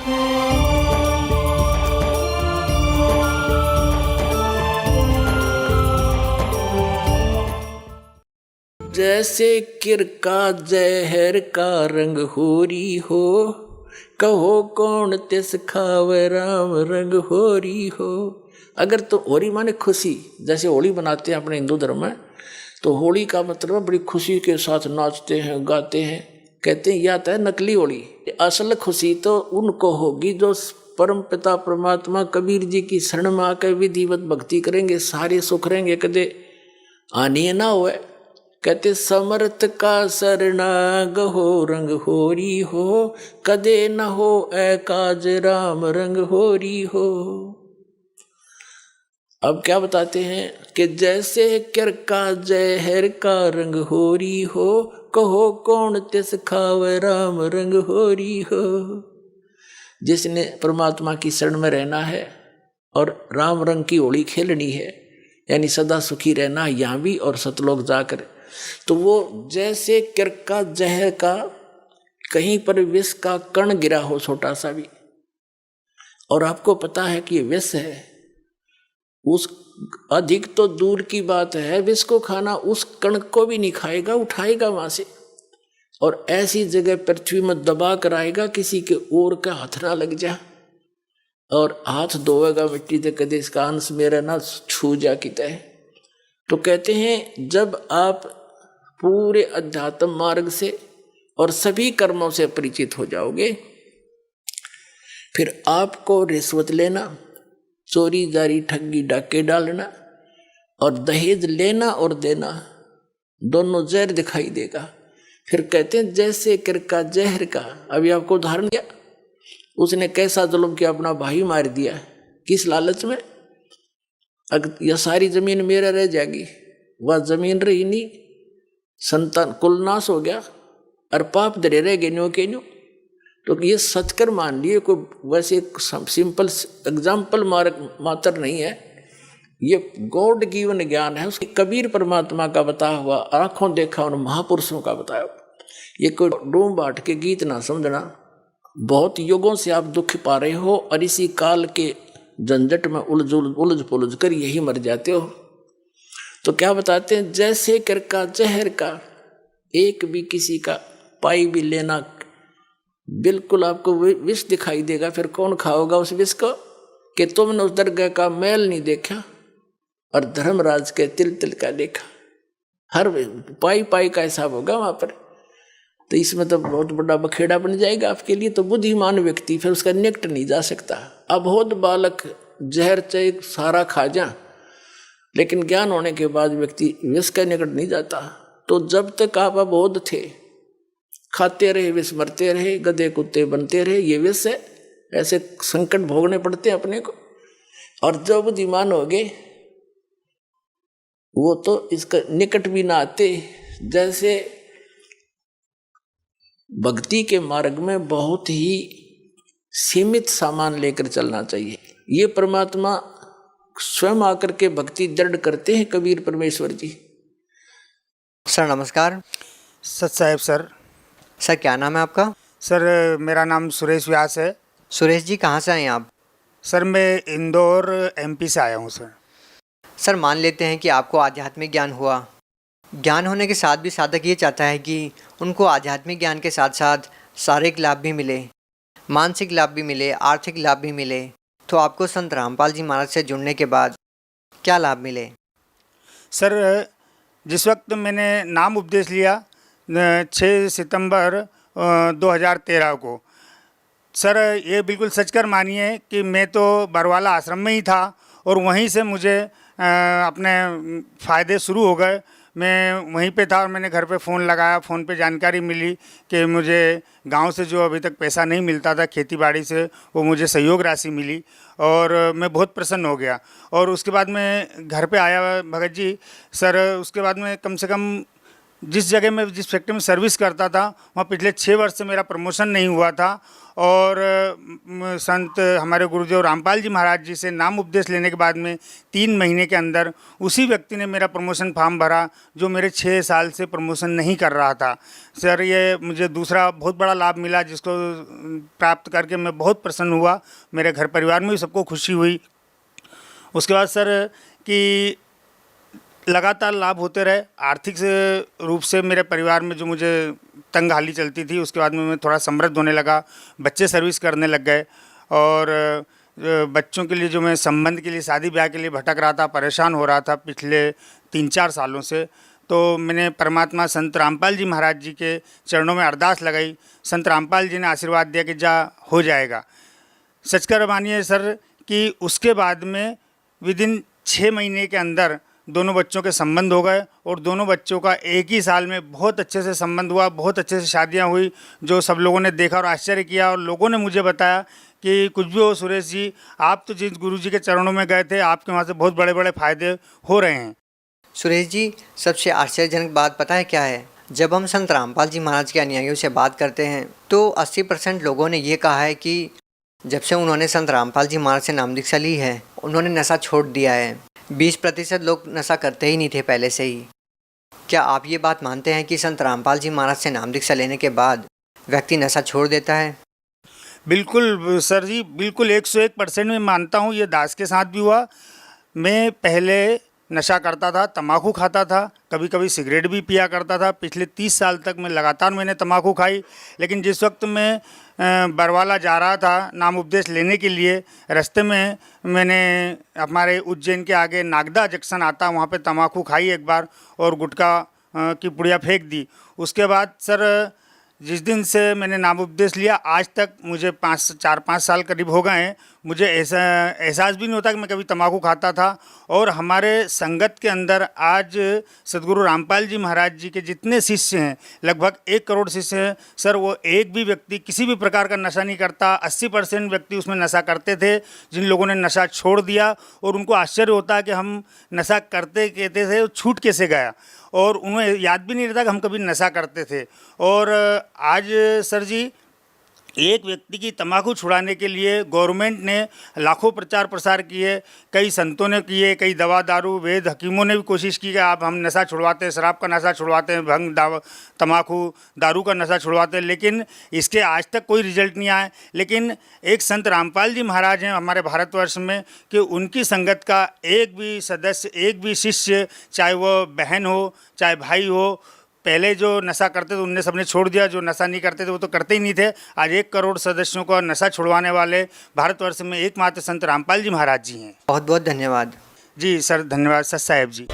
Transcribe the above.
जैसे किरका जहर का रंग होरी हो, कहो कौन तिस खावे राम रंग होरी हो। अगर तो होरी माने खुशी, जैसे होली बनाते हैं अपने हिंदू धर्म में, तो होली का मतलब बड़ी खुशी के साथ नाचते हैं गाते हैं। कहते हैं यह तो है नकली होली, असल खुशी तो उनको होगी जो परम पिता परमात्मा कबीर जी की शरण में आकर विधिवत भक्ति करेंगे, सारे सुख रहेंगे, कदे आनी ना हुए। कहते समर्थ का शरणाग हो रंग होरी हो, कदे न हो ए काज राम रंग होरी हो। अब क्या बताते हैं कि जैसे किरका जहर का रंग होरी हो, कहो कौन तिस खावे राम रंग होरी हो। जिसने परमात्मा की शरण में रहना है और राम रंग की होली खेलनी है, यानी सदा सुखी रहना है यहाँ भी और सतलोक जाकर, तो वो जैसे किरका जहर का कहीं पर विष का कण गिरा हो छोटा सा भी, और आपको पता है कि ये विष है, उस अधिक तो दूर की बात है, विष को खाना उस कण को भी नहीं खाएगा, उठाएगा वहां से और ऐसी जगह पृथ्वी में दबा कर आएगा किसी के ओर का हाथ ना लग जा, और हाथ धोएगा मिट्टी से, कदे इसका अंश मेरा ना छू जा किता है। तो कहते हैं जब आप पूरे अध्यात्म मार्ग से और सभी कर्मों से परिचित हो जाओगे, फिर आपको रिश्वत लेना, चोरी जारी ठगी डाके डालना और दहेज लेना और देना दोनों जहर दिखाई देगा। फिर कहते हैं जैसे किरका जहर का, अभी आपको उदाहरण दिया, उसने कैसा जुल्म किया, अपना भाई मार दिया, किस लालच में, अगर यह सारी जमीन मेरा रह जाएगी, वह जमीन रही नहीं, संतान कुल नाश हो गया और पाप धरे रह गए न्यो के न्यो। तो ये सचकर मान लिए, कोई वैसे सिंपल एग्जाम्पल मात्र नहीं है, ये गॉड गिवन ज्ञान है, उसके कबीर परमात्मा का बताया हुआ, आंखों देखा उन महापुरुषों का बताया। ये कोई डूम बाट के गीत ना समझना, बहुत युगों से आप दुख पा रहे हो और इसी काल के झंझट में उलझ पुलझ कर यही मर जाते हो। तो क्या बताते हैं, जैसे किरका जहर का, एक भी किसी का पाई भी लेना, बिल्कुल आपको विष दिखाई देगा। फिर कौन खाओगा उस विष को, कि तुमने उस दरगाह का मैल नहीं देखा और धर्मराज के तिल तिल का देखा, हर पाई पाई का हिसाब होगा वहां पर। तो इसमें तो बहुत बड़ा बखेड़ा बन जाएगा आपके लिए। तो बुद्धिमान व्यक्ति फिर उसका निकट नहीं जा सकता। अबोध बालक जहर चाहे सारा खा जा, लेकिन ज्ञान होने के बाद व्यक्ति विष के निकट नहीं जाता। तो जब तक आप अबोध थे, खाते रहे विष, मरते रहे, गधे कुत्ते बनते रहे, ये विष है, ऐसे संकट भोगने पड़ते हैं अपने को। और जब बुद्धिमान हो गए वो तो इसका निकट भी ना आते। जैसे भक्ति के मार्ग में बहुत ही सीमित सामान लेकर चलना चाहिए। ये परमात्मा स्वयं आकर के भक्ति दृढ़ करते हैं कबीर परमेश्वर जी। सर नमस्कार। सत साहेब सर। सर क्या नाम है आपका? सर मेरा नाम सुरेश व्यास है। सुरेश जी कहाँ से आए हैं आप? सर मैं इंदौर एमपी से आया हूँ सर। सर मान लेते हैं कि आपको आध्यात्मिक ज्ञान हुआ, ज्ञान होने के साथ भी साधक ये चाहता है कि उनको आध्यात्मिक ज्ञान के साथ साथ शारीरिक लाभ भी मिले, मानसिक लाभ भी मिले, आर्थिक लाभ भी मिले। तो आपको संत रामपाल जी महाराज से जुड़ने के बाद क्या लाभ मिले? सर जिस वक्त मैंने नाम उपदेश लिया 6 सितंबर 2013 को, सर ये बिल्कुल सच कर मानिए कि मैं तो बरवाला आश्रम में ही था और वहीं से मुझे अपने फ़ायदे शुरू हो गए। मैं वहीं पे था और मैंने घर पे फ़ोन लगाया, फ़ोन पे जानकारी मिली कि मुझे गांव से जो अभी तक पैसा नहीं मिलता था खेती बाड़ी से, वो मुझे सहयोग राशि मिली और मैं बहुत प्रसन्न हो गया। और उसके बाद मैं घर पे आया भगत जी सर। उसके बाद में कम से कम जिस जगह में जिस फैक्ट्री में सर्विस करता था वहाँ पिछले 6 वर्ष से मेरा प्रमोशन नहीं हुआ था और संत हमारे गुरुदेव रामपाल जी महाराज जी से नाम उपदेश लेने के बाद में 3 महीने के अंदर उसी व्यक्ति ने मेरा प्रमोशन फॉर्म भरा जो मेरे 6 साल से प्रमोशन नहीं कर रहा था। सर ये मुझे दूसरा बहुत बड़ा लाभ मिला जिसको प्राप्त करके मैं बहुत प्रसन्न हुआ, मेरे घर परिवार में भी सबको खुशी हुई। उसके बाद सर कि लगातार लाभ होते रहे, आर्थिक रूप से मेरे परिवार में जो मुझे तंगहाली चलती थी उसके बाद में मैं थोड़ा समृद्ध होने लगा, बच्चे सर्विस करने लग गए और बच्चों के लिए जो मैं संबंध के लिए शादी ब्याह के लिए भटक रहा था, परेशान हो रहा था पिछले 3-4 सालों से, तो मैंने परमात्मा संत रामपाल जी महाराज जी के चरणों में अरदास लगाई। संत रामपाल जी ने आशीर्वाद दिया कि जा हो जाएगा। सच कर मानिए सर कि उसके बाद में विदिन 6 महीने के अंदर दोनों बच्चों के संबंध हो गए और दोनों बच्चों का एक ही साल में बहुत अच्छे से संबंध हुआ, बहुत अच्छे से शादियां हुई, जो सब लोगों ने देखा और आश्चर्य किया। और लोगों ने मुझे बताया कि कुछ भी हो सुरेश जी, आप तो जिस गुरु जी के चरणों में गए थे आपके वहाँ से बहुत बड़े बड़े फायदे हो रहे हैं। सुरेश जी, सबसे आश्चर्यजनक बात पता है क्या है? जब हम संत रामपाल जी महाराज के अनुयायियों से बात करते हैं तो 80% लोगों ने ये कहा है कि जब से उन्होंने संत रामपाल जी महाराज से नाम दीक्षा ली है उन्होंने नशा छोड़ दिया है। 20% लोग नशा करते ही नहीं थे पहले से ही। क्या आप ये बात मानते हैं कि संत रामपाल जी महाराज से नाम दीक्षा लेने के बाद व्यक्ति नशा छोड़ देता है? बिल्कुल सर जी, बिल्कुल 101% में मानता हूँ। ये दास के साथ भी हुआ। मैं पहले नशा करता था, तम्बाकू खाता था, कभी कभी सिगरेट भी पिया करता था। पिछले 30 साल तक मैं लगातार मैंने तम्बाकू खाई। लेकिन जिस वक्त मैं बरवाला जा रहा था नाम उपदेश लेने के लिए, रास्ते में मैंने हमारे उज्जैन के आगे नागदा जंक्शन आता, वहाँ पे तम्बाकू खाई एक बार और गुटखा की पुड़िया फेंक दी। उसके बाद सर जिस दिन से मैंने नाम उपदेश लिया आज तक मुझे 4-5 साल करीब हो गए हैं, मुझे ऐसा एहसास भी नहीं होता कि मैं कभी तम्बाकू खाता था। और हमारे संगत के अंदर आज सदगुरु रामपाल जी महाराज जी के जितने शिष्य हैं, लगभग 1 करोड़ शिष्य हैं सर, वो एक भी व्यक्ति किसी भी प्रकार का नशा नहीं करता। 80% व्यक्ति उसमें नशा करते थे, जिन लोगों ने नशा छोड़ दिया और उनको आश्चर्य होता है कि हम नशा करते कहते थे, छूट कैसे गया, और उन्हें याद भी नहीं रहता कि हम कभी नशा करते थे। और आज सर जी एक व्यक्ति की तम्बाकू छुड़ाने के लिए गवर्नमेंट ने लाखों प्रचार प्रसार किए, कई संतों ने किए, कई दवा दारू वेद हकीमों ने भी कोशिश की कि आप हम नशा छुड़वाते हैं, शराब का नशा छुड़वाते हैं, भंग तम्बाकू दारू का नशा छुड़वाते हैं, लेकिन इसके आज तक कोई रिजल्ट नहीं आया। लेकिन एक संत रामपाल जी महाराज हैं हमारे भारतवर्ष में कि उनकी संगत का एक भी सदस्य, एक भी शिष्य, चाहे वो बहन हो चाहे भाई हो, पहले जो नशा करते थे उनने सबने छोड़ दिया, जो नशा नहीं करते थे वो तो करते ही नहीं थे। आज 1 करोड़ सदस्यों को नशा छुड़वाने वाले भारतवर्ष में एकमात्र संत रामपाल जी महाराज जी हैं। बहुत बहुत धन्यवाद। जी सर, धन्यवाद सर साहेब जी।